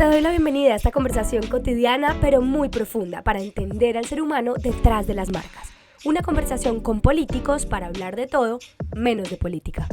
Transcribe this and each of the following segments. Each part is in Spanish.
Te doy la bienvenida a esta conversación cotidiana pero muy profunda para entender al ser humano detrás de las marcas. Una conversación con políticos para hablar de todo, menos de política.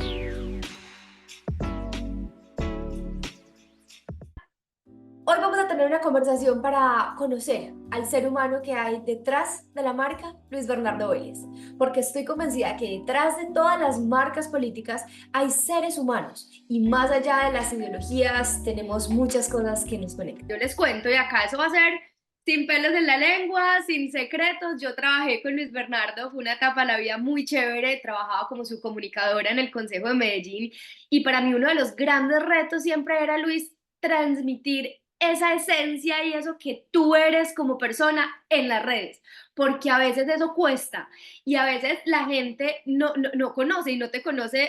Hoy vamos a tener una conversación para conocer al ser humano que hay detrás de la marca Luis Bernardo Vélez, porque estoy convencida que detrás de todas las marcas políticas hay seres humanos y más allá de las ideologías tenemos muchas cosas que nos conectan. Yo les cuento y acá eso va a ser sin pelos en la lengua, sin secretos. Yo trabajé con Luis Bernardo, fue una etapa de la vida muy chévere, trabajaba como su comunicadora en el Consejo de Medellín y para mí uno de los grandes retos siempre era, Luis, transmitir esa esencia y eso que tú eres como persona en las redes, porque a veces eso cuesta y a veces la gente no conoce y no te conoce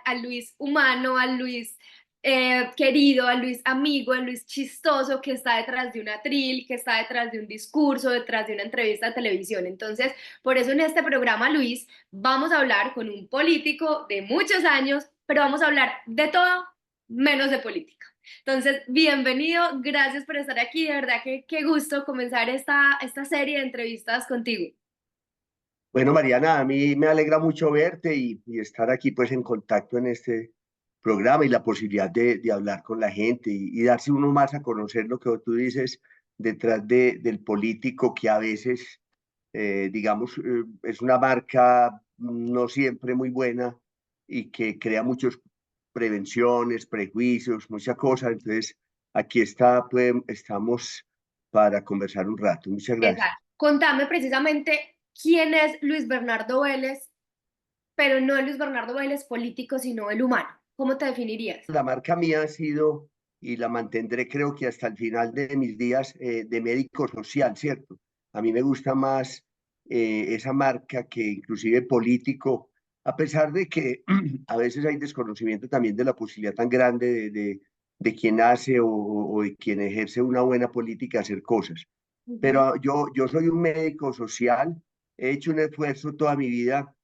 al Luis humano, al Luis querido, a Luis amigo, a Luis chistoso que está detrás de un atril, que está detrás de un discurso, detrás de una entrevista de televisión. Entonces, por eso en este programa, Luis, vamos a hablar con un político de muchos años, pero vamos a hablar de todo menos de política. Entonces, bienvenido, gracias por estar aquí, de verdad que qué gusto comenzar esta serie de entrevistas contigo. Bueno, Mariana, a mí me alegra mucho verte y estar aquí pues en contacto en este programa y la posibilidad de hablar con la gente y darse uno más a conocer lo que tú dices detrás del político que a veces, digamos, es una marca no siempre muy buena y que crea muchas prevenciones, prejuicios, muchas cosas. Entonces, aquí está, pues, estamos para conversar un rato. Muchas gracias. Exacto. Contame precisamente quién es Luis Bernardo Vélez, pero no el Luis Bernardo Vélez político, sino el humano. ¿Cómo te definirías? La marca mía ha sido y la mantendré creo que hasta el final de mis días de médico social, ¿cierto? A mí me gusta más esa marca que inclusive político, a pesar de que a veces hay desconocimiento también de la posibilidad tan grande de quien hace o de quien ejerce una buena política hacer cosas. Ujú. Pero yo soy un médico social, he hecho un esfuerzo toda mi vida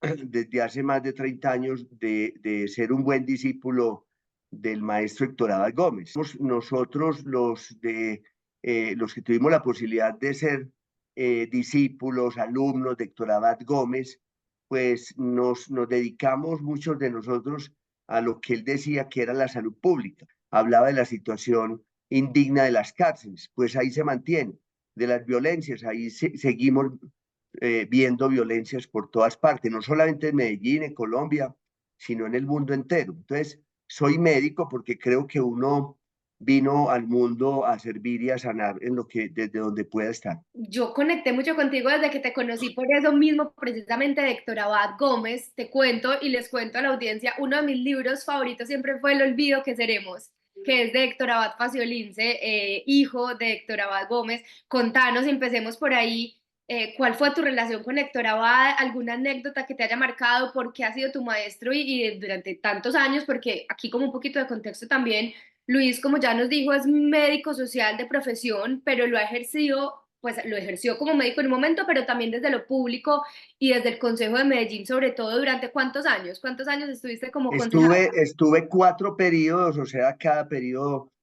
desde hace más de 30 años de ser un buen discípulo del maestro Héctor Abad Gómez. Nosotros los que tuvimos la posibilidad de ser discípulos, alumnos de Héctor Abad Gómez, pues nos dedicamos muchos de nosotros a lo que él decía que era la salud pública. Hablaba de la situación indigna de las cárceles, pues ahí se mantiene, de las violencias, ahí seguimos viendo violencias por todas partes, no solamente en Medellín, en Colombia, sino en el mundo entero. Entonces, soy médico porque creo que uno vino al mundo a servir y a sanar en lo que, desde donde pueda estar. Yo conecté mucho contigo desde que te conocí por eso mismo, precisamente de Héctor Abad Gómez. Te cuento y les cuento a la audiencia, uno de mis libros favoritos siempre fue El olvido que seremos, que es de Héctor Abad Faciolince, hijo de Héctor Abad Gómez. Contanos, empecemos por ahí. ¿Cuál fue tu relación con Héctor Abad? ¿Alguna anécdota que te haya marcado? ¿Por qué ha sido tu maestro y durante tantos años? Porque aquí como un poquito de contexto también, Luis, como ya nos dijo, es médico social de profesión, pero lo ha ejercido, pues lo ejerció como médico en un momento, pero también desde lo público y desde el Consejo de Medellín, sobre todo, ¿durante cuántos años? ¿Cuántos años estuviste como concejal? Estuve 4 periodos, o sea, cada periodo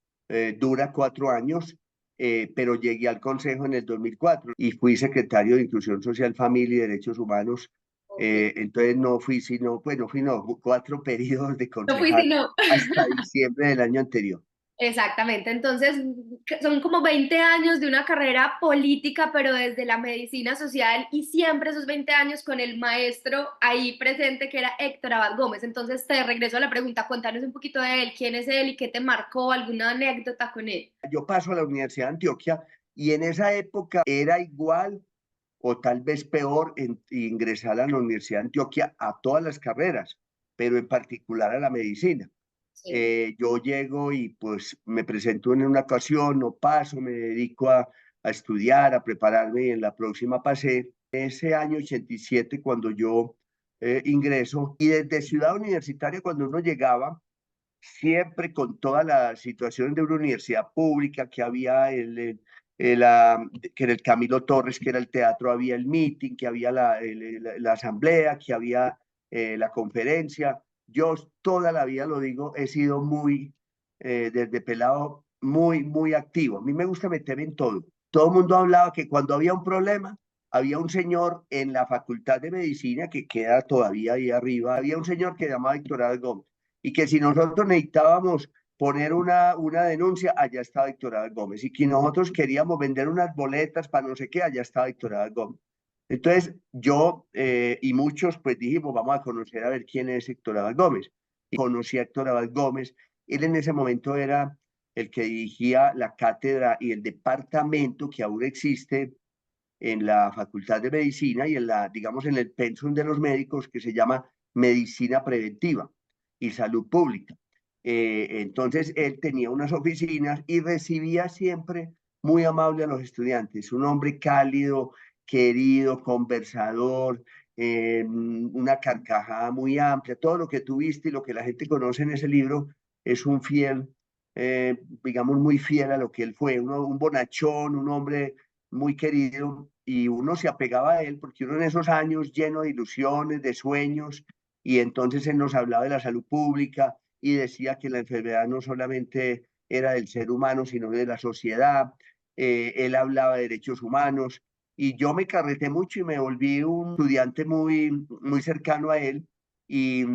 dura 4 años, pero llegué al Consejo en el 2004 y fui secretario de Inclusión Social, Familia y Derechos Humanos. Ok. Entonces no fui sino, pues no fui, no, 4 periodos de No fuiste, concejal no. hasta diciembre del año anterior. Exactamente, entonces son como 20 años de una carrera política, pero desde la medicina social y siempre esos 20 años con el maestro ahí presente que era Héctor Abad Gómez. Entonces te regreso a la pregunta, cuéntanos un poquito de él, quién es él y qué te marcó, alguna anécdota con él. Yo paso a la Universidad de Antioquia y en esa época era igual o tal vez peor ingresar a la Universidad de Antioquia a todas las carreras, pero en particular a la medicina. Sí. Yo llego y pues me presento en una ocasión, no paso, me dedico a estudiar, a prepararme y en la próxima pasé. Ese año 87 cuando yo ingreso y desde Ciudad Universitaria cuando uno llegaba, siempre con toda la situación de una universidad pública que había que era el Camilo Torres, que era el teatro, había el meeting, que había la asamblea, que había la conferencia. Yo toda la vida, lo digo, he sido muy, desde pelado, muy activo. A mí me gusta meterme en todo. Todo el mundo hablaba que cuando había un problema, había un señor en la Facultad de Medicina, que queda todavía ahí arriba, había un señor que se llamaba Héctor Abad Gómez, y que si nosotros necesitábamos poner una denuncia, allá estaba Héctor Abad Gómez, y que nosotros queríamos vender unas boletas para no sé qué, allá estaba Héctor Abad Gómez. Entonces yo y muchos pues dijimos, vamos a conocer a ver quién es Héctor Abad Gómez. Y conocí a Héctor Abad Gómez. Él en ese momento era el que dirigía la cátedra y el departamento que aún existe en la Facultad de Medicina y en la, digamos, en el pensum de los médicos, que se llama Medicina Preventiva y Salud Pública. Entonces él tenía unas oficinas y recibía siempre muy amable a los estudiantes, un hombre cálido, querido, conversador, una carcajada muy amplia, todo lo que tuviste y lo que la gente conoce en ese libro es un fiel, digamos, muy fiel a lo que él fue, un bonachón, un hombre muy querido, y uno se apegaba a él porque uno en esos años lleno de ilusiones, de sueños, y entonces él nos hablaba de la salud pública y decía que la enfermedad no solamente era del ser humano, sino de la sociedad. Él hablaba de derechos humanos y yo me carreté mucho y me volví un estudiante muy cercano a él. Y,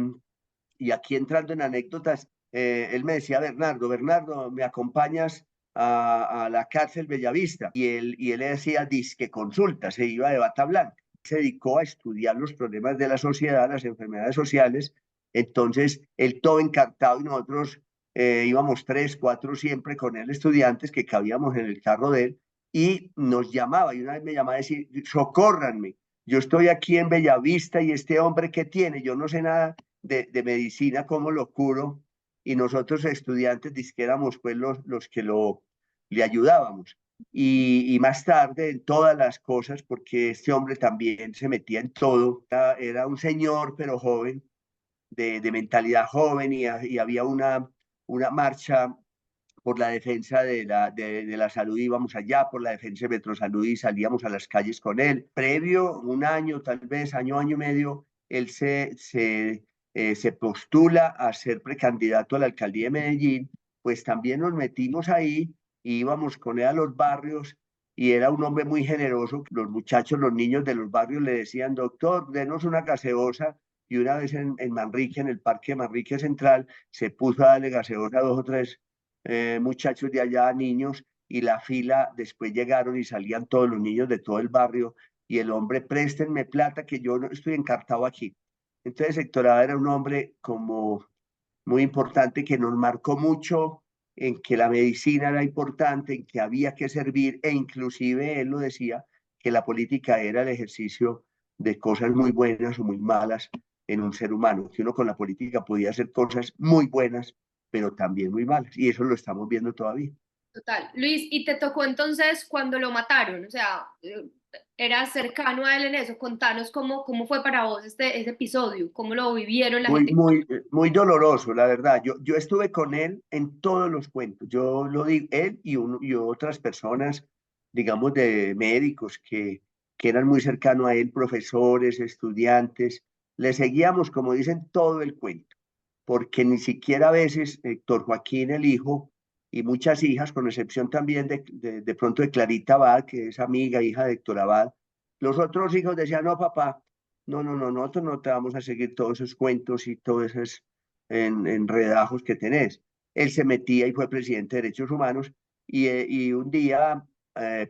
y aquí entrando en anécdotas, él me decía, Bernardo, ¿me acompañas a la cárcel Bellavista? Y él le decía, disque consulta, se iba de bata blanca. Se dedicó a estudiar los problemas de la sociedad, las enfermedades sociales. Entonces, él todo encantado y nosotros íbamos 3, 4 siempre con él, estudiantes que cabíamos en el carro de él, y nos llamaba, y una vez me llamaba a decir, socórranme, yo estoy aquí en Bellavista y este hombre que tiene, yo no sé nada de medicina, cómo lo curo, y nosotros estudiantes éramos pues los que le ayudábamos. Y más tarde en todas las cosas, porque este hombre también se metía en todo, era un señor pero joven, de mentalidad joven, y había una marcha por la defensa de la salud, íbamos allá por la defensa de Metrosalud y salíamos a las calles con él. Previo, un año, tal vez, año y medio, él se postula a ser precandidato a la alcaldía de Medellín, pues también nos metimos ahí, íbamos con él a los barrios y era un hombre muy generoso. Los muchachos, los niños de los barrios le decían, doctor, denos una gaseosa. Y una vez en Manrique, en el Parque Manrique Central, se puso a darle gaseosa a 2 o 3 muchachos de allá, niños, y la fila, después llegaron y salían todos los niños de todo el barrio, y el hombre, préstenme plata que yo no estoy encartado aquí. Entonces Héctor Abad era un hombre como muy importante que nos marcó mucho en que la medicina era importante, en que había que servir, e inclusive él lo decía, que la política era el ejercicio de cosas muy buenas o muy malas en un ser humano, que uno con la política podía hacer cosas muy buenas, pero también muy malas, y eso lo estamos viendo todavía. Total. Luis, ¿y te tocó entonces cuando lo mataron? O sea, ¿eras cercano a él en eso? Contanos cómo fue para vos ese episodio, cómo lo vivieron la gente. Muy doloroso, la verdad. Yo estuve con él en todos los cuentos. Yo lo digo, él y otras personas, digamos, de médicos que eran muy cercanos a él, profesores, estudiantes. Le seguíamos, como dicen, todo el cuento, porque ni siquiera a veces Héctor Joaquín, el hijo, y muchas hijas, con excepción también de pronto de Clarita Abad, que es amiga, hija de Héctor Abad, los otros hijos decían, no, papá, no, nosotros no te vamos a seguir todos esos cuentos y todos esos enredajos que tenés. Él se metía y fue presidente de Derechos Humanos, y un día,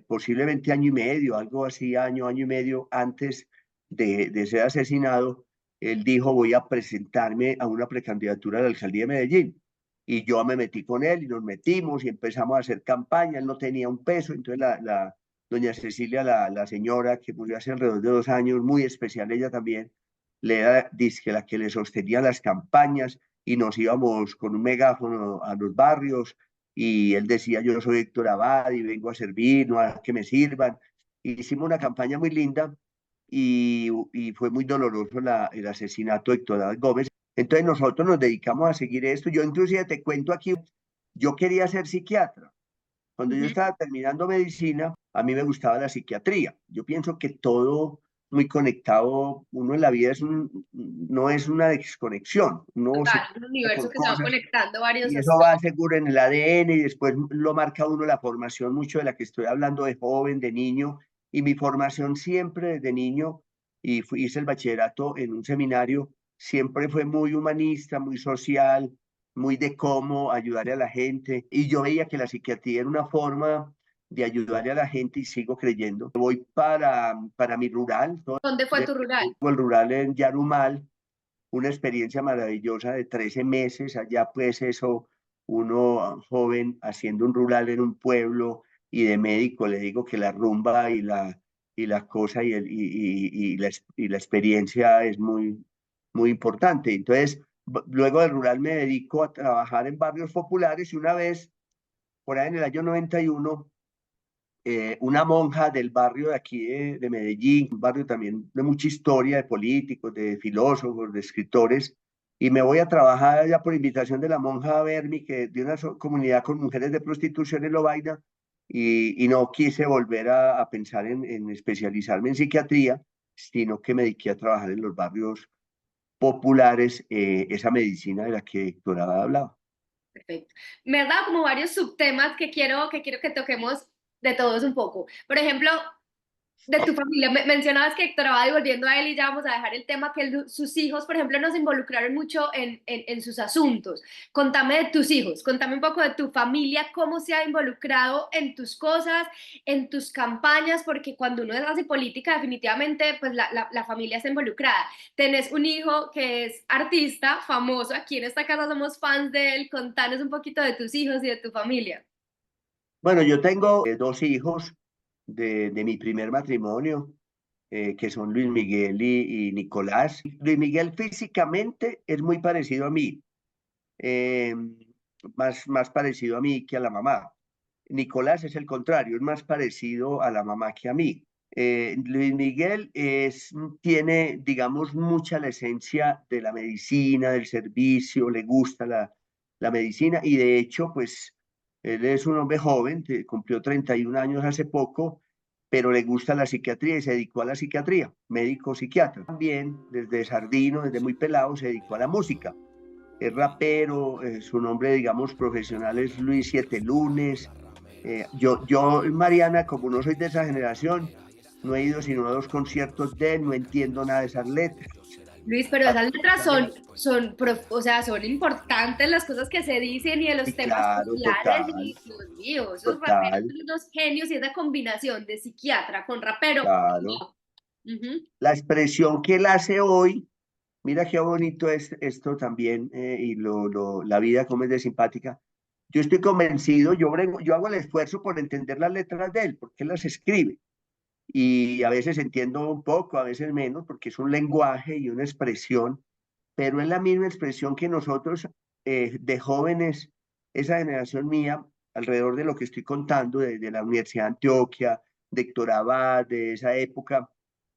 posiblemente año y medio, algo así, año y medio antes de ser asesinado, él dijo, voy a presentarme a una precandidatura a la alcaldía de Medellín. Y yo me metí con él y nos metimos y empezamos a hacer campaña. Él no tenía un peso, entonces doña Cecilia, la señora que murió hace alrededor de 2 años, muy especial ella también, le era dizque la que le sostenía las campañas, y nos íbamos con un megáfono a los barrios y él decía, yo soy Héctor Abad y vengo a servir, no a que me sirvan. Hicimos una campaña muy linda, y fue muy doloroso el asesinato de Héctor Abad Gómez. Entonces nosotros nos dedicamos a seguir esto. Yo inclusive te cuento aquí, yo quería ser psiquiatra. Cuando yo Ujú. estaba terminando medicina, a mí me gustaba la psiquiatría. Yo pienso que todo muy conectado, uno en la vida no es una desconexión, uno se Total, un conecta universo con que se va cosas conectando varios y eso va aspectos. seguro en el ADN y después lo marca uno la formación mucho de la que estoy hablando de joven, de niño, y mi formación siempre desde niño, y hice el bachillerato en un seminario, siempre fue muy humanista, muy social, muy de cómo ayudarle a la gente, y yo veía que la psiquiatría era una forma de ayudarle a la gente y sigo creyendo. Voy para mi rural, ¿no? ¿Dónde fue tu rural? El rural en Yarumal, una experiencia maravillosa de 13 meses, allá pues eso, uno joven haciendo un rural en un pueblo y de médico, le digo que la rumba y la cosa y la experiencia es muy importante. Entonces, luego del rural me dedico a trabajar en barrios populares y una vez, por ahí en el año 91, una monja del barrio de aquí de Medellín, un barrio también de mucha historia, de políticos, de filósofos, de escritores, y me voy a trabajar allá por invitación de la monja Bermi, que de una comunidad con mujeres de prostitución en Lovaina, y no quise volver a pensar en especializarme en psiquiatría, sino que me dediqué a trabajar en los barrios populares, esa medicina de la que Héctor ha hablado. Perfecto. Me has dado como varios subtemas que quiero que toquemos de todos un poco. Por ejemplo, de tu familia. Mencionabas que Héctor va volviendo a él y ya vamos a dejar el tema que sus hijos, por ejemplo, nos involucraron mucho en sus asuntos. Contame de tus hijos, contame un poco de tu familia, cómo se ha involucrado en tus cosas, en tus campañas, porque cuando uno hace política, definitivamente, pues la familia está involucrada. Tenés un hijo que es artista, famoso, aquí en esta casa somos fans de él. Contanos un poquito de tus hijos y de tu familia. Bueno, yo tengo dos hijos de mi primer matrimonio, que son Luis Miguel y Nicolás. Luis Miguel físicamente es muy parecido a mí, eh, más parecido a mí que a la mamá. Nicolás es el contrario, es más parecido a la mamá que a mí. Luis Miguel tiene, digamos, mucha la esencia de la medicina, del servicio, le gusta la medicina y de hecho, pues, él es un hombre joven, que cumplió 31 años hace poco, pero le gusta la psiquiatría y se dedicó a la psiquiatría, médico psiquiatra. También, desde Sardino, desde muy pelado, se dedicó a la música. Es rapero, su nombre, digamos, profesional es Luis Siete Lunes. Mariana, como no soy de esa generación, no he ido sino a dos conciertos de él, no entiendo nada de esas letras. Luis, pero esas letras o sea, son importantes las cosas que se dicen y de los Y temas claro, sociales total, y, Dios mío, esos raperos total, son unos genios y esa combinación de psiquiatra con rapero. claro. Wow. Ujú. La expresión que él hace hoy, mira qué bonito es esto también, y la vida como es de simpática. Yo estoy convencido, yo hago el esfuerzo por entender las letras de él, porque él las escribe. Y a veces entiendo un poco, a veces menos, porque es un lenguaje y una expresión, pero es la misma expresión que nosotros, de jóvenes, esa generación mía, alrededor de lo que estoy contando, de la Universidad de Antioquia, de Héctor Abad, de esa época,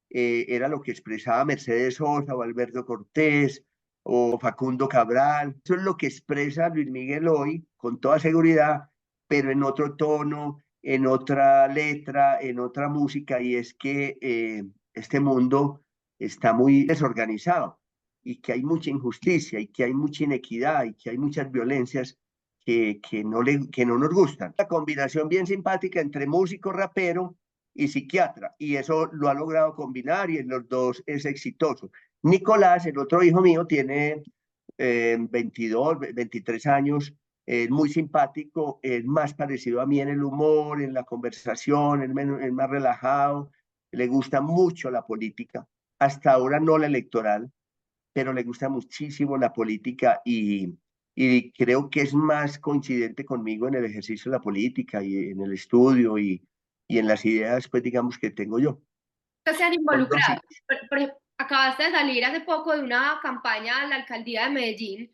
era lo que expresaba Mercedes Sosa o Alberto Cortés o Facundo Cabral. Eso es lo que expresa Luis Miguel hoy, con toda seguridad, pero en otro tono, en otra letra, en otra música, y es que este mundo está muy desorganizado y que hay mucha injusticia y que hay mucha inequidad y que hay muchas violencias que no nos gustan. La combinación bien simpática entre músico, rapero y psiquiatra, y eso lo ha logrado combinar y en los dos es exitoso. Nicolás, el otro hijo mío, tiene 22, 23 años, es muy simpático, es más parecido a mí en el humor, en la conversación, es más relajado, le gusta mucho la política, hasta ahora no la electoral, pero le gusta muchísimo la política y creo que es más coincidente conmigo en el ejercicio de la política y en el estudio y en las ideas, pues digamos, que tengo yo. Que se han Son dos involucrado. hijos. Por ejemplo, acabaste de salir hace poco de una campaña a la alcaldía de Medellín.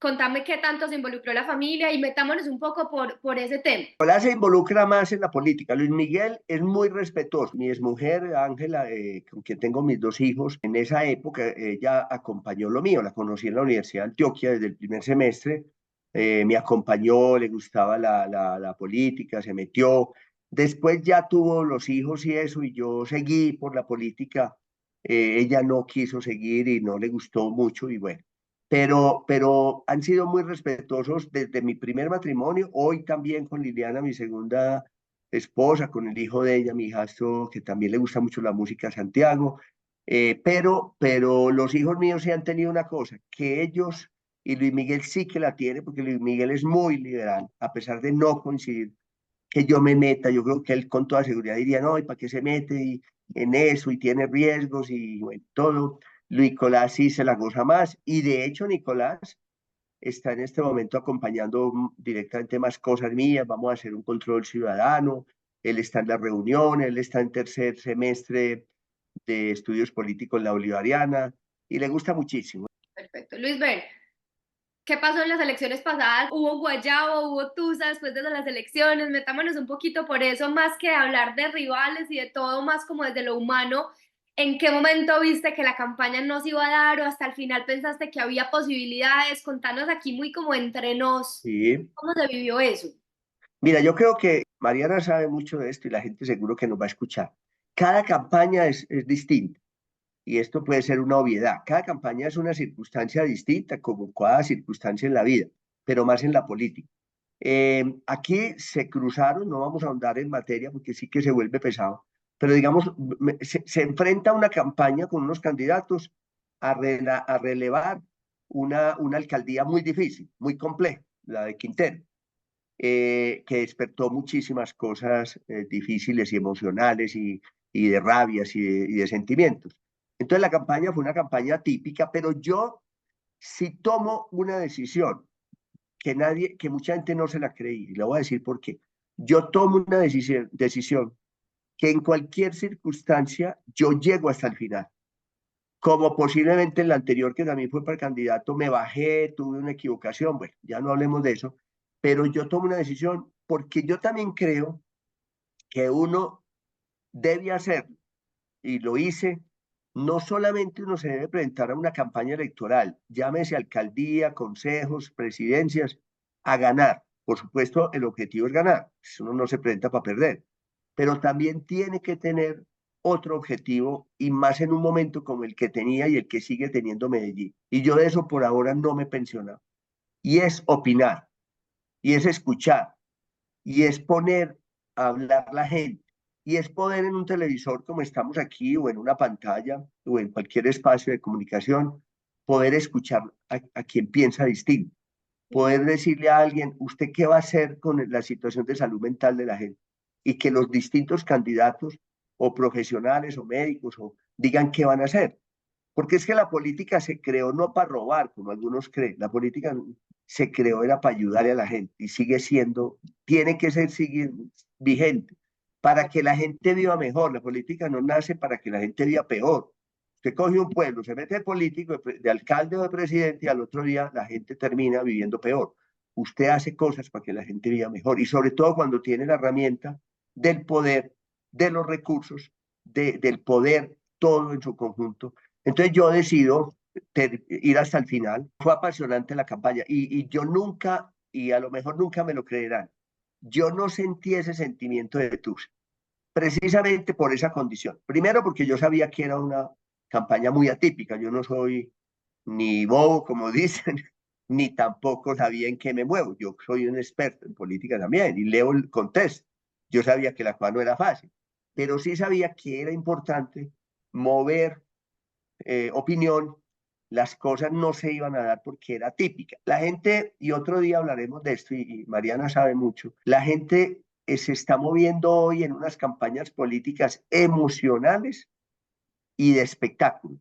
Contame qué tanto se involucró la familia y metámonos un poco por ese tema. Nicolás se involucra más en la política. Luis Miguel es muy respetuoso. Mi exmujer, Ángela, con quien tengo mis dos hijos, en esa época ella acompañó lo mío. La conocí en la Universidad de Antioquia desde el primer semestre. Me acompañó, le gustaba la política, se metió. Después ya tuvo los hijos y eso, y yo seguí por la política. Ella no quiso seguir y no le gustó mucho, y bueno. Pero han sido muy respetuosos desde mi primer matrimonio, hoy también con Liliana, mi segunda esposa, con el hijo de ella, mi hijastro, que también le gusta mucho la música, Santiago. Pero los hijos míos sí han tenido una cosa, que ellos, y Luis Miguel sí que la tiene, porque Luis Miguel es muy liberal, a pesar de no coincidir que yo me meta. Yo creo que él con toda seguridad diría, no, ¿y para qué se mete en eso y tiene riesgos y bueno, todo? Nicolás sí se la goza más, y de hecho Nicolás está en este momento acompañando directamente más cosas mías. Vamos a hacer un control ciudadano, él está en la reunión, él está en tercer semestre de estudios políticos en la Bolivariana y le gusta muchísimo. Perfecto. Luis Ver, ¿qué pasó en las elecciones pasadas? ¿Hubo guayabo, hubo tusa después de las elecciones? Metámonos un poquito por eso, más que hablar de rivales y de todo, más como desde lo humano. ¿En qué momento viste que la campaña no se iba a dar o hasta el final pensaste que había posibilidades? Contanos aquí muy como entre nos, Sí. ¿cómo se vivió eso? Mira, yo creo que Mariana sabe mucho de esto y la gente seguro que nos va a escuchar. Cada campaña es distinta. Y esto puede ser una obviedad. Cada campaña es una circunstancia distinta, como cada circunstancia en la vida, pero más en la política. Aquí se cruzaron, no vamos a ahondar en materia porque sí que se vuelve pesado, pero digamos, se enfrenta una campaña con unos candidatos a relevar una alcaldía muy difícil, muy compleja, la de Quintero, que despertó muchísimas cosas difíciles y emocionales y de rabias y de sentimientos. Entonces la campaña fue una campaña típica, pero yo si tomo una decisión que mucha gente no se la creí, y le voy a decir por qué. Yo tomo una decisión que en cualquier circunstancia yo llego hasta el final. Como posiblemente en la anterior, que también fue para el candidato, me bajé, tuve una equivocación, bueno, ya no hablemos de eso, pero yo tomo una decisión porque yo también creo que uno debe hacerlo, y lo hice. No solamente uno se debe presentar a una campaña electoral, llámese alcaldía, consejos, presidencias, a ganar. Por supuesto, el objetivo es ganar, uno no se presenta para perder, pero también tiene que tener otro objetivo, y más en un momento como el que tenía y el que sigue teniendo Medellín. Y yo de eso por ahora no me he pensionado. Y es opinar, y es escuchar, y es poner a hablar la gente, y es poder en un televisor como estamos aquí, o en una pantalla, o en cualquier espacio de comunicación, poder escuchar a quien piensa distinto, poder decirle a alguien, ¿usted qué va a hacer con la situación de salud mental de la gente? Y que los distintos candidatos o profesionales o médicos digan qué van a hacer. Porque es que la política se creó no para robar, como algunos creen. La política se creó era para ayudarle a la gente, y sigue siendo, tiene que ser vigente para que la gente viva mejor. La política no nace para que la gente viva peor. Usted coge un pueblo, se mete de político, de alcalde o de presidente, y al otro día la gente termina viviendo peor. Usted hace cosas para que la gente viva mejor, y sobre todo cuando tiene la herramienta del poder, de los recursos, del poder, todo en su conjunto. Entonces yo decido ir hasta el final. Fue apasionante la campaña, y yo nunca, y a lo mejor nunca me lo creerán, yo no sentí ese sentimiento de Tusa, precisamente por esa condición. Primero porque yo sabía que era una campaña muy atípica. Yo no soy ni bobo, como dicen, ni tampoco sabía en qué me muevo. Yo soy un experto en política también y leo el contexto. Yo sabía que la cosa no era fácil, pero sí sabía que era importante mover opinión. Las cosas no se iban a dar porque era típica. La gente, y otro día hablaremos de esto, y Mariana sabe mucho, la gente se está moviendo hoy en unas campañas políticas emocionales y de espectáculo.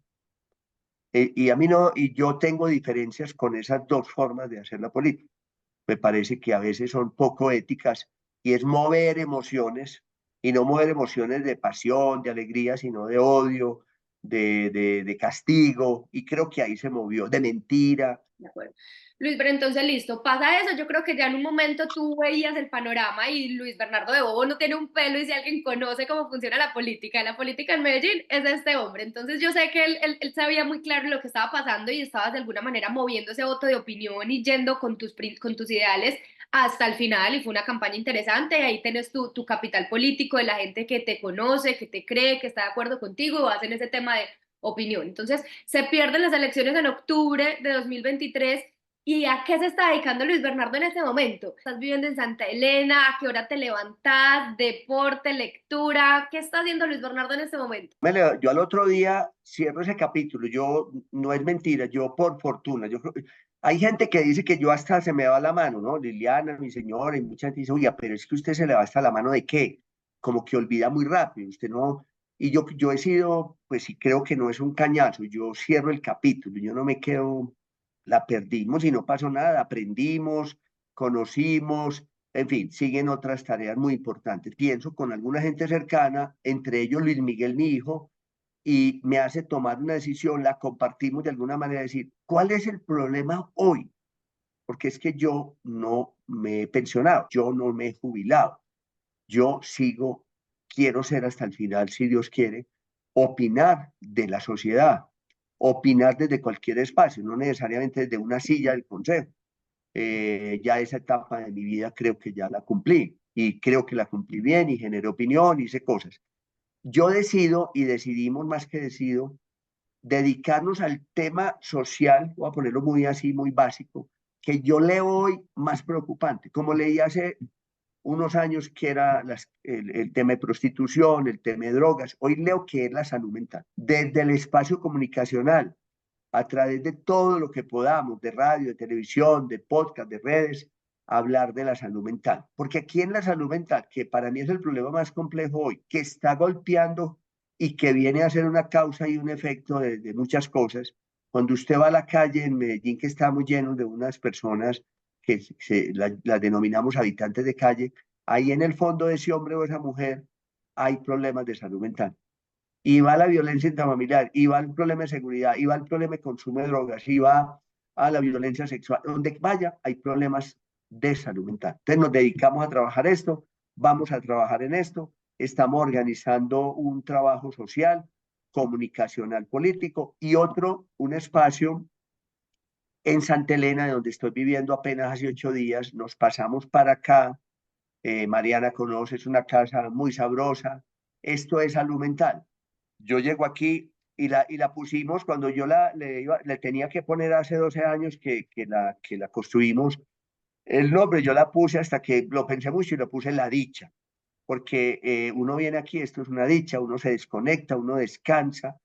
Y a mí no, y yo tengo diferencias con esas dos formas de hacer la política. Me parece que a veces son poco éticas, y es mover emociones, y no mover emociones de pasión, de alegría, sino de odio, de castigo, y creo que ahí se movió, de mentira. De acuerdo. Luis, pero entonces listo, pasa eso. Yo creo que ya en un momento tú veías el panorama y Luis Bernardo de Bobo no tiene un pelo y si alguien conoce cómo funciona la política en Medellín es este hombre. Entonces yo sé que él sabía muy claro lo que estaba pasando y estabas de alguna manera moviendo ese voto de opinión y yendo con con tus ideales hasta el final y fue una campaña interesante. Y ahí tienes tu capital político de la gente que te conoce, que te cree, que está de acuerdo contigo y vas en ese tema de opinión. Entonces, se pierden las elecciones en octubre de 2023. ¿Y a qué se está dedicando Luis Bernardo en este momento? ¿Estás viviendo en Santa Elena? ¿A qué hora te levantás? ¿Deporte, lectura? ¿Qué está haciendo Luis Bernardo en este momento? Yo al otro día cierro ese capítulo, yo, no es mentira, yo por fortuna, hay gente que dice que yo hasta se me va la mano, ¿no? Liliana, mi señora, y mucha gente dice, oye, pero es que usted se le va hasta la mano ¿de qué? Como que olvida muy rápido, usted no, y yo he sido, pues sí creo que no es un cañazo, yo cierro el capítulo, yo no me quedo, la perdimos y no pasó nada, aprendimos, conocimos, en fin, siguen otras tareas muy importantes. Pienso con alguna gente cercana, entre ellos Luis Miguel, mi hijo, y me hace tomar una decisión, la compartimos de alguna manera, decir, ¿cuál es el problema hoy? Porque es que yo no me he pensionado, yo no me he jubilado, yo sigo, quiero ser hasta el final, si Dios quiere, opinar de la sociedad, opinar desde cualquier espacio, no necesariamente desde una silla del consejo. Ya esa etapa de mi vida creo que ya la cumplí y creo que la cumplí bien y generé opinión, hice cosas. Yo decido y decidimos más que decido dedicarnos al tema social, voy a ponerlo muy así, muy básico, que yo leo hoy más preocupante, como leí hace unos años que era el tema de prostitución, el tema de drogas, hoy leo que es la salud mental. Desde el espacio comunicacional, a través de todo lo que podamos, de radio, de televisión, de podcast, de redes, hablar de la salud mental. Porque aquí en la salud mental, que para mí es el problema más complejo hoy, que está golpeando y que viene a ser una causa y un efecto de muchas cosas, cuando usted va a la calle en Medellín, que estamos llenos de unas personas que las denominamos habitantes de calle, ahí en el fondo de ese hombre o esa mujer hay problemas de salud mental y va la violencia intrafamiliar, y va el problema de seguridad, y va el problema de consumo de drogas, y va a la violencia sexual. Donde vaya, hay problemas de salud mental. Entonces nos dedicamos a trabajar esto, vamos a trabajar en esto, estamos organizando un trabajo social, comunicacional, político, y otro, un espacio en Santa Elena, donde estoy viviendo apenas hace 8 días, nos pasamos para acá, Mariana conoce, es una casa muy sabrosa, esto es salud mental. Yo llego aquí y la pusimos cuando yo le tenía que poner hace 12 años que la construimos. El nombre yo la puse hasta que lo pensé mucho y lo puse La Dicha, porque uno viene aquí, esto es una dicha, uno se desconecta, uno descansa,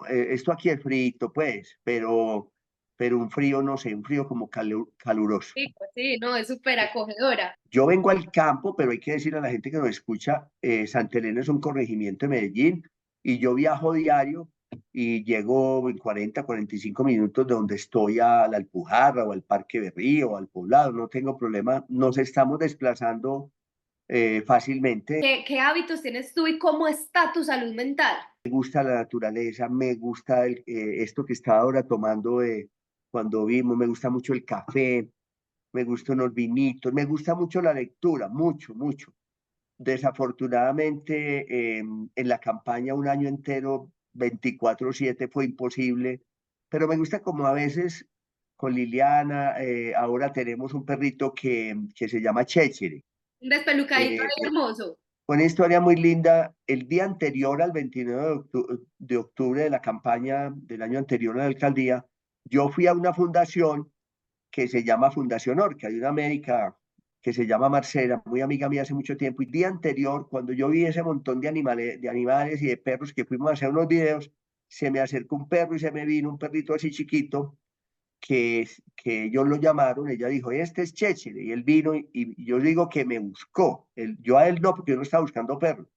esto aquí es frito, pues, pero un frío, no sé, un frío como caluroso. Sí, pues sí, no, es súper acogedora. Yo vengo al campo, pero hay que decirle a la gente que nos escucha, Santa Elena es un corregimiento de Medellín y yo viajo diario y llego en 40, 45 minutos de donde estoy a la Alpujarra o al Parque Berrío o al Poblado, no tengo problema, nos estamos desplazando fácilmente. ¿Qué hábitos tienes tú y cómo está tu salud mental? Me gusta la naturaleza, me gusta esto que estaba ahora tomando cuando vimos, me gusta mucho el café, me gustan unos vinitos, me gusta mucho la lectura, mucho, mucho. Desafortunadamente, en la campaña un año entero, 24/7 fue imposible, pero me gusta como a veces con Liliana, ahora tenemos un perrito que se llama Chéchere. Un despelucadito Eh, ahí hermoso. una historia muy linda, el día anterior al 29 de octubre de la campaña del año anterior a la alcaldía, yo fui a una fundación que se llama Fundación Orca, hay una médica que se llama Marcela, muy amiga mía hace mucho tiempo, y el día anterior, cuando yo vi ese montón de animales y de perros que fuimos a hacer unos videos, se me acercó un perro y se me vino un perrito así chiquito, que ellos lo llamaron, ella dijo, este es Chéchere, y él vino y yo digo que me buscó, yo a él no, porque yo no estaba buscando perros,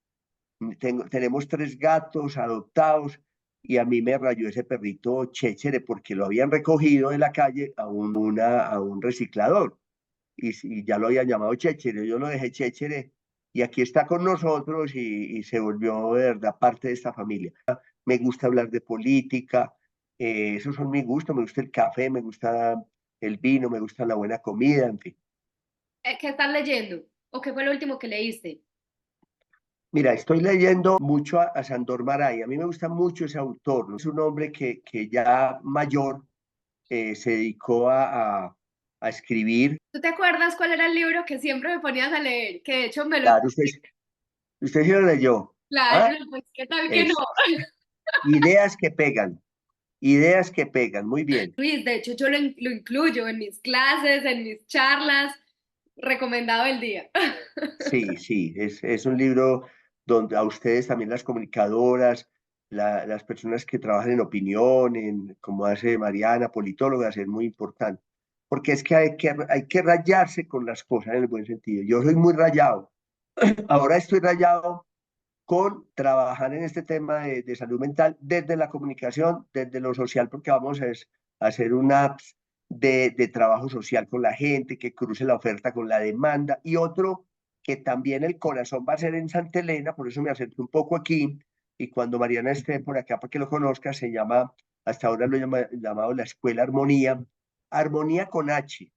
tenemos 3 gatos adoptados, y a mí me rayó ese perrito Chéchere porque lo habían recogido de la calle a un reciclador y ya lo habían llamado Chéchere, yo lo dejé Chéchere y aquí está con nosotros y se volvió de verdad parte de esta familia. Me gusta hablar de política, Esos son mis gustos, me gusta el café, me gusta el vino, me gusta la buena comida, en fin. ¿Qué estás leyendo? ¿O qué fue lo último que leíste? Mira, estoy leyendo mucho a Sandor Maray. A mí me gusta mucho ese autor, ¿no? Es un hombre que ya mayor se dedicó a escribir. ¿Tú te acuerdas cuál era el libro que siempre me ponías a leer? Que de hecho me lo... Claro, usted sí lo leyó. Claro, ¿Ah? pues qué tal que no. Eso. Ideas que pegan, ideas que pegan. Muy bien. Luis, de hecho yo lo incluyo en mis clases, en mis charlas, recomendado del día. Sí, sí, es un libro donde a ustedes también las comunicadoras, las personas que trabajan en opinión, como hace Mariana, politólogas, es muy importante. Porque es que hay que rayarse con las cosas en el buen sentido. Yo soy muy rayado. Ahora estoy rayado con trabajar en este tema de salud mental desde la comunicación, desde lo social, porque vamos a hacer una app de trabajo social con la gente, que cruce la oferta con la demanda, y otro que también el corazón va a ser en Santa Elena, por eso me acerqué un poco aquí, y cuando Mariana esté por acá para que lo conozca, se llama, hasta ahora lo he llamado la Escuela Armonía, Armonía con H,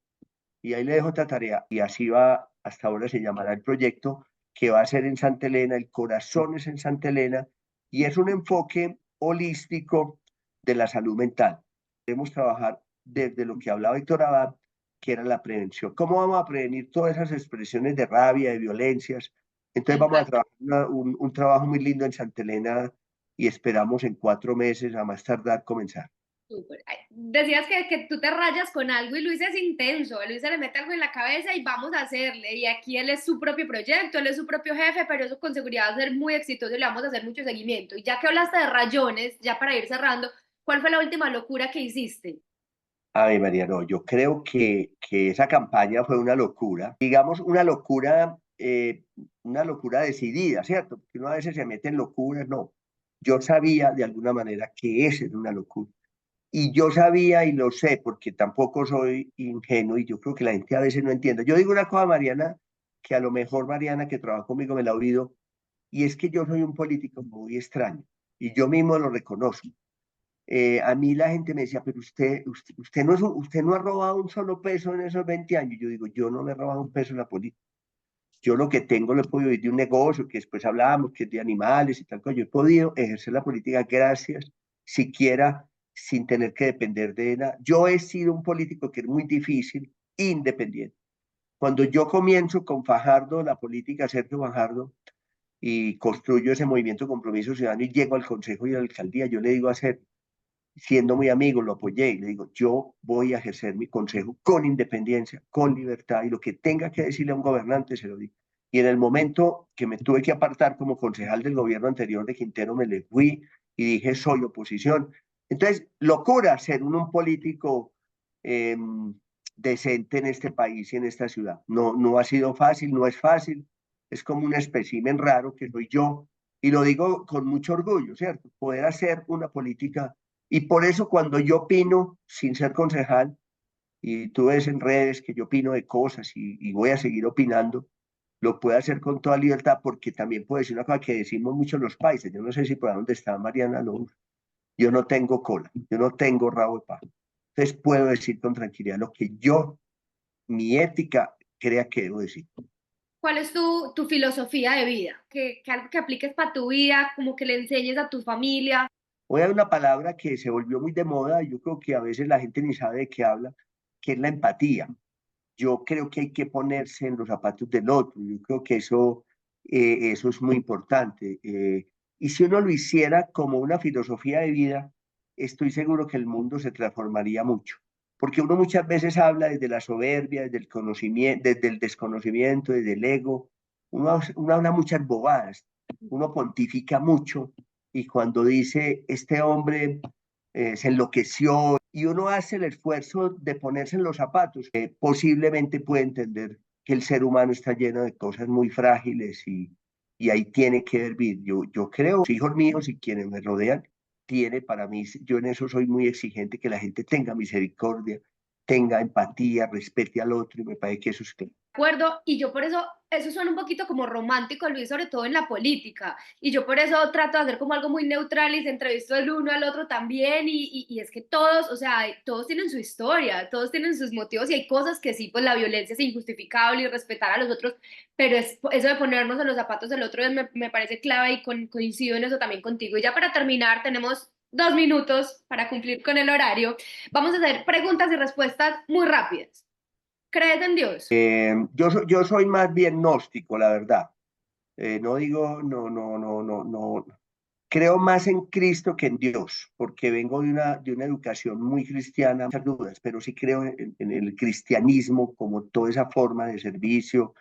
y ahí le dejo otra tarea, y así va, hasta ahora se llamará el proyecto, que va a ser en Santa Elena, el corazón es en Santa Elena, y es un enfoque holístico de la salud mental. Debemos trabajar desde lo que hablaba Héctor Abad, que era la prevención. ¿Cómo vamos a prevenir todas esas expresiones de rabia, de violencias? Entonces vamos a trabajar un trabajo muy lindo en Santa Elena y esperamos en 4 meses, a más tardar, comenzar. Súper. Ay, decías que tú te rayas con algo y Luis es intenso, a Luis se le mete algo en la cabeza y vamos a hacerle. Y aquí él es su propio proyecto, él es su propio jefe, pero eso con seguridad va a ser muy exitoso y le vamos a hacer mucho seguimiento. Y ya que hablaste de rayones, ya para ir cerrando, ¿cuál fue la última locura que hiciste? Ay, María, no, yo creo que esa campaña fue una locura, digamos una locura decidida, ¿cierto? Porque uno a veces se mete en locuras, no. Yo sabía de alguna manera que esa era una locura. Y yo sabía y lo sé, porque tampoco soy ingenuo y yo creo que la gente a veces no entiende. Yo digo una cosa, Mariana, que a lo mejor Mariana, que trabaja conmigo, me la ha oído, y es que yo soy un político muy extraño, y yo mismo lo reconozco. A mí la gente me decía, pero usted no ha robado un solo peso en esos 20 años. Yo digo, yo no me he robado un peso en la política. Yo lo que tengo lo he podido vivir de un negocio, que después hablábamos, que es de animales y tal cosa. Yo he podido ejercer la política gracias, siquiera sin tener que depender de nada. Yo he sido un político que es muy difícil, independiente. Cuando yo comienzo con Fajardo, la política, Sergio Fajardo, y construyo ese movimiento Compromiso Ciudadano y llego al Consejo y a la alcaldía, yo le digo a Sergio, siendo muy amigo, lo apoyé y le digo, yo voy a ejercer mi consejo con independencia, con libertad y lo que tenga que decirle a un gobernante se lo digo. Y en el momento que me tuve que apartar como concejal del gobierno anterior de Quintero, me le fui y dije, soy oposición. Entonces, locura ser un político eh, decente en este país y en esta ciudad. No, no ha sido fácil, no es fácil, es como un espécimen raro que soy yo. Y lo digo con mucho orgullo, ¿cierto? Poder hacer una política y por eso cuando yo opino, sin ser concejal, y tú ves en redes que yo opino de cosas y voy a seguir opinando, lo puedo hacer con toda libertad porque también puedo decir una cosa que decimos mucho los países. Yo no sé si por dónde está Mariana López. Yo no tengo cola, yo no tengo rabo de paja. Entonces puedo decir con tranquilidad lo que yo, mi ética, crea que debo decir. ¿Cuál es tu filosofía de vida? Que algo que apliques para tu vida, como que le enseñes a tu familia. Voy a dar una palabra que se volvió muy de moda y yo creo que a veces la gente ni sabe de qué habla, que es la empatía. Yo creo que hay que ponerse en los zapatos del otro. Yo creo que eso es muy importante. Y si uno lo hiciera como una filosofía de vida, estoy seguro que el mundo se transformaría mucho. Porque uno muchas veces habla desde la soberbia, desde el conocimiento, desde el desconocimiento, desde el ego. Uno habla muchas bobadas, uno pontifica mucho y cuando dice, este hombre se enloqueció, y uno hace el esfuerzo de ponerse en los zapatos, posiblemente puede entender que el ser humano está lleno de cosas muy frágiles y ahí tiene que hervir. Yo creo, los hijos míos y quienes me rodean, tiene para mí, yo en eso soy muy exigente, que la gente tenga misericordia, tenga empatía, respete al otro y me parece que eso es claro. acuerdo, y yo por eso suena un poquito como romántico, Luis, sobre todo en la política, y yo por eso trato de hacer como algo muy neutral y se entrevisto el uno al otro también, y es que todos, o sea, todos tienen su historia, todos tienen sus motivos, y hay cosas que sí, pues la violencia es injustificable y respetar a los otros, pero eso de ponernos en los zapatos del otro me parece clave y coincido en eso también contigo. Y ya para terminar, tenemos 2 minutos para cumplir con el horario. Vamos a hacer preguntas y respuestas muy rápidas. ¿Crees en Dios? Yo soy más bien gnóstico, la verdad. No digo, no. Creo más en Cristo que en Dios, porque vengo de una educación muy cristiana, muchas dudas, pero sí creo en el cristianismo como toda esa forma de servicio.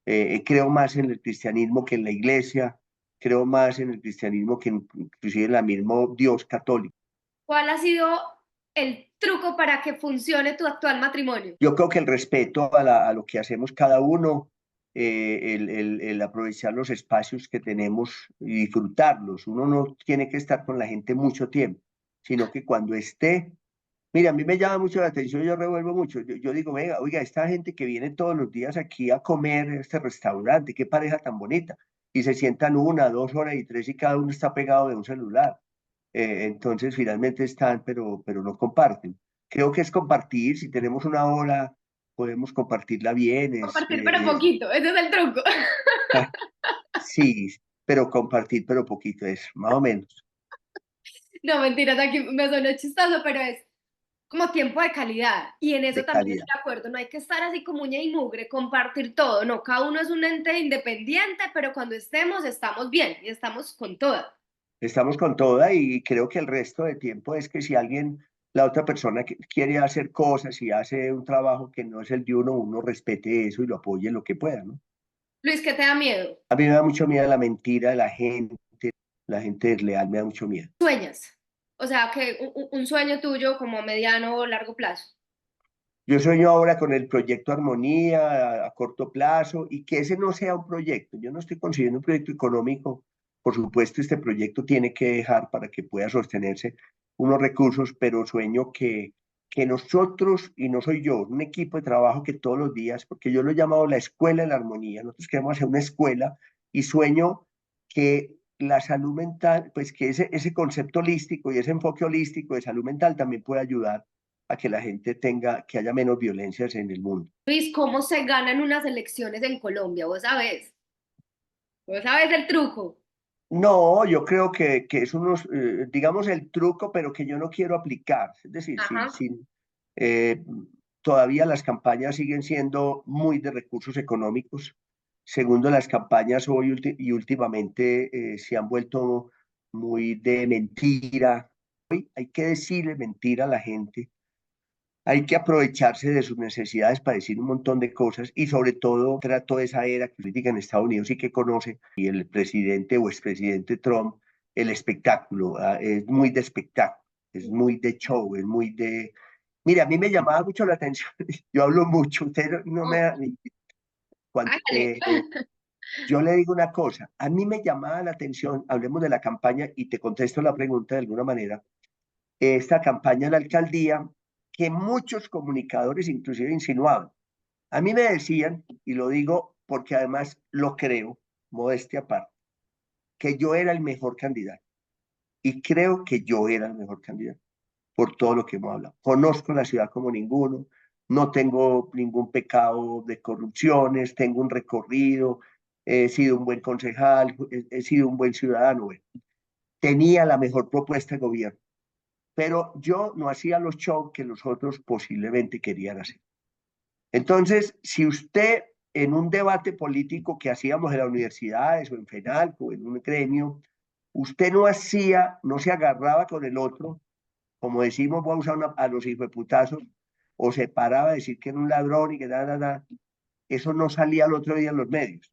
Creo más en el cristianismo que en la iglesia, creo más en el cristianismo que inclusive en el mismo Dios católico. ¿Cuál ha sido el truco para que funcione tu actual matrimonio? Yo creo que el respeto a lo que hacemos cada uno, el aprovechar los espacios que tenemos y disfrutarlos. Uno no tiene que estar con la gente mucho tiempo, sino que cuando esté, mira, a mí me llama mucho la atención, yo revuelvo mucho. Yo digo, venga, oiga, esta gente que viene todos los días aquí a comer en este restaurante, qué pareja tan bonita. Y se sientan 1, 2 horas y tres y cada uno está pegado de un celular. Entonces finalmente están, pero no comparten. Creo que es compartir, si tenemos una hora, podemos compartirla bien, Compartir, pero poquito, ese es el truco. sí, pero compartir, pero poquito, es más o menos No, mentiras, aquí me sonó chistoso, pero es como tiempo de calidad. Y en eso de también calidad. estoy de acuerdo. No hay que estar así como uña y mugre, compartir todo. No, cada uno es un ente independiente, pero cuando estemos, estamos bien y estamos con toda. Estamos con toda y creo que el resto de tiempo es que si alguien, la otra persona quiere hacer cosas y hace un trabajo que no es el de uno, uno respete eso y lo apoye en lo que pueda, ¿no? Luis, ¿qué te da miedo? A mí me da mucho miedo la mentira de la gente desleal me da mucho miedo. Sueñas. O sea, que un sueño tuyo como a mediano o largo plazo. Yo sueño ahora con el proyecto Armonía a corto plazo y que ese no sea un proyecto. Yo no estoy consiguiendo un proyecto económico. Por supuesto, este proyecto tiene que dejar para que pueda sostenerse unos recursos, pero sueño que nosotros, y no soy yo, un equipo de trabajo que todos los días, porque yo lo he llamado la escuela de la armonía, nosotros queremos hacer una escuela y sueño que la salud mental, pues que ese concepto holístico y ese enfoque holístico de salud mental también pueda ayudar a que la gente tenga, que haya menos violencias en el mundo. Luis, ¿cómo se ganan unas elecciones en Colombia? Vos sabés el truco. No, yo creo que es unos, digamos, el truco, pero que yo no quiero aplicar. Es decir, Ajá. eh, todavía las campañas siguen siendo muy de recursos económicos. Segundo, las campañas hoy y últimamente se han vuelto muy de mentira. Hoy hay que decirle mentira a la gente. Hay que aprovecharse de sus necesidades para decir un montón de cosas y sobre todo trato de esa era política en Estados Unidos y que conoce y el presidente o expresidente Trump, el espectáculo, es muy de espectáculo, es muy de show, es muy de... Mira, a mí me llamaba mucho la atención, yo hablo mucho, usted no me da... Cuando, Hágale. yo le digo una cosa, a mí me llamaba la atención, hablemos de la campaña y te contesto la pregunta de alguna manera, esta campaña de la alcaldía que muchos comunicadores inclusive insinuaban. A mí me decían, y lo digo porque además lo creo, modestia aparte, que yo era el mejor candidato. Y creo que yo era el mejor candidato por todo lo que hemos hablado. Conozco la ciudad como ninguno, no tengo ningún pecado de corrupciones, tengo un recorrido, he sido un buen concejal, he sido un buen ciudadano. Bueno, tenía la mejor propuesta de gobierno, pero yo no hacía los shows que los otros posiblemente querían hacer. Entonces, si usted en un debate político que hacíamos en las universidades o en FENALCO o en un gremio, usted no hacía, no se agarraba con el otro, como decimos, voy a usar a los hijos o se paraba a decir que era un ladrón y que nada, eso no salía al otro día en los medios.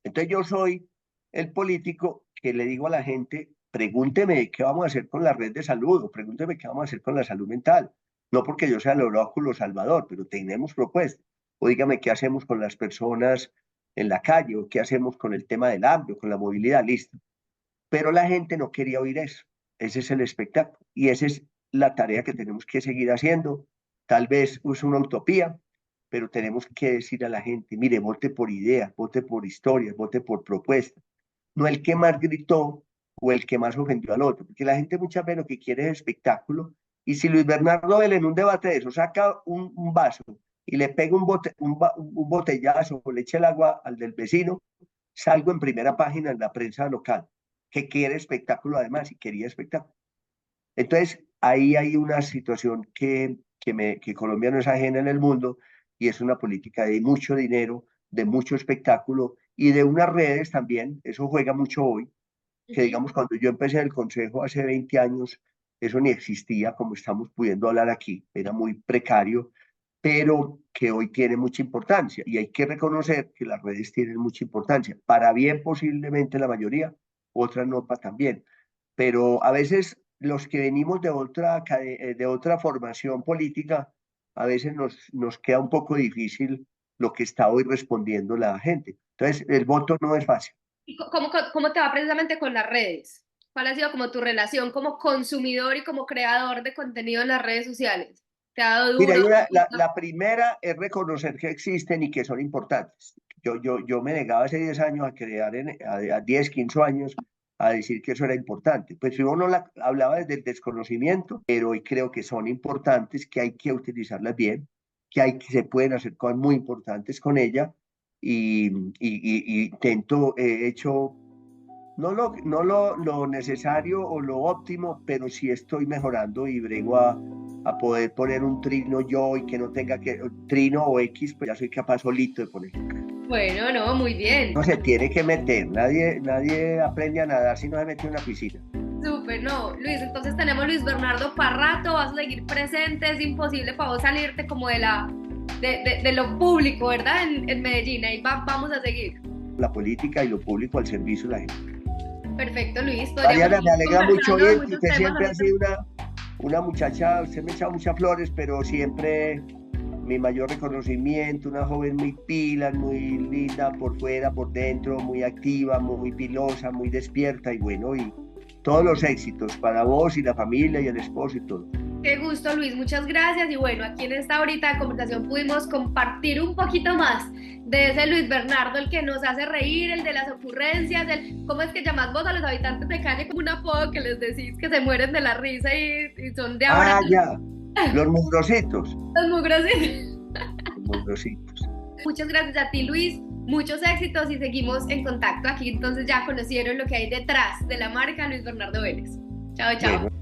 Entonces yo soy el político que le digo a la gente, pregúnteme qué vamos a hacer con la red de salud, o pregúnteme qué vamos a hacer con la salud mental. No porque yo sea el oráculo salvador, pero tenemos propuestas. O dígame qué hacemos con las personas en la calle, o qué hacemos con el tema del hambre, o con la movilidad, listo. Pero la gente no quería oír eso. Ese es el espectáculo. Y esa es la tarea que tenemos que seguir haciendo. Tal vez es una utopía, pero tenemos que decir a la gente, mire, vote por ideas, vote por historias, vote por propuestas, no el que más gritó o el que más ofendió al otro, porque la gente muchas veces lo que quiere es espectáculo, y si Luis Bernardo Vélez en un debate de eso saca un vaso y le pega un botellazo o le echa el agua al del vecino, salgo en primera página en la prensa local, que quiere espectáculo además y quería espectáculo. Entonces, ahí hay una situación que Colombia no es ajena en el mundo y es una política de mucho dinero, de mucho espectáculo y de unas redes también, eso juega mucho hoy, que digamos cuando yo empecé el consejo hace 20 años, eso ni existía como estamos pudiendo hablar aquí, era muy precario, pero que hoy tiene mucha importancia y hay que reconocer que las redes tienen mucha importancia, para bien posiblemente la mayoría, otras no para tan bien, pero a veces los que venimos de otra formación política, a veces nos queda un poco difícil lo que está hoy respondiendo la gente. Entonces, el voto no es fácil. ¿Y cómo te va precisamente con las redes? ¿Cuál ha sido como tu relación como consumidor y como creador de contenido en las redes sociales? ¿Te ha dado Mira, duro? la primera es reconocer que existen y que son importantes. Yo me negaba hace 10 años a crear, a 10, 15 años, a decir que eso era importante. Pues uno no hablaba desde el desconocimiento, pero hoy creo que son importantes, que hay que utilizarlas bien, que se pueden hacer cosas muy importantes con ella y intento, he hecho no lo necesario o lo óptimo, pero sí estoy mejorando y brego a poder poner un trino yo y que no tenga que, trino o X, pues ya soy capaz solito de poner. Bueno, no, muy bien. No se tiene que meter, nadie aprende a nadar si no se mete en una piscina. Súper, no. Luis, entonces tenemos Luis Bernardo para rato, vas a seguir presente, es imposible para vos salirte como de lo público, ¿verdad? En Medellín, ahí vamos a seguir. La política y lo público al servicio de la gente. Perfecto, Luis. Mariana, me alegra mucho ir. ir, usted siempre ha sido una muchacha, usted me ha echado muchas flores, pero siempre mi mayor reconocimiento, una joven muy pila, muy linda por fuera, por dentro, muy activa, muy pilosa, muy despierta y bueno, y todos los éxitos para vos y la familia y el esposo y todo. Qué gusto, Luis, muchas gracias. Y bueno, aquí en esta horita de conversación pudimos compartir un poquito más de ese Luis Bernardo, el que nos hace reír, el de las ocurrencias, ¿cómo es que llamás vos a los habitantes de calle como un apodo que les decís que se mueren de la risa y son de ahora? Ah, ya, los mugrositos. Los mugrositos. Los mugrositos. Muchas gracias a ti, Luis. Muchos éxitos y seguimos en contacto. Aquí entonces ya conocieron lo que hay detrás de la marca Luis Bernardo Vélez. Chao, chao. Bueno.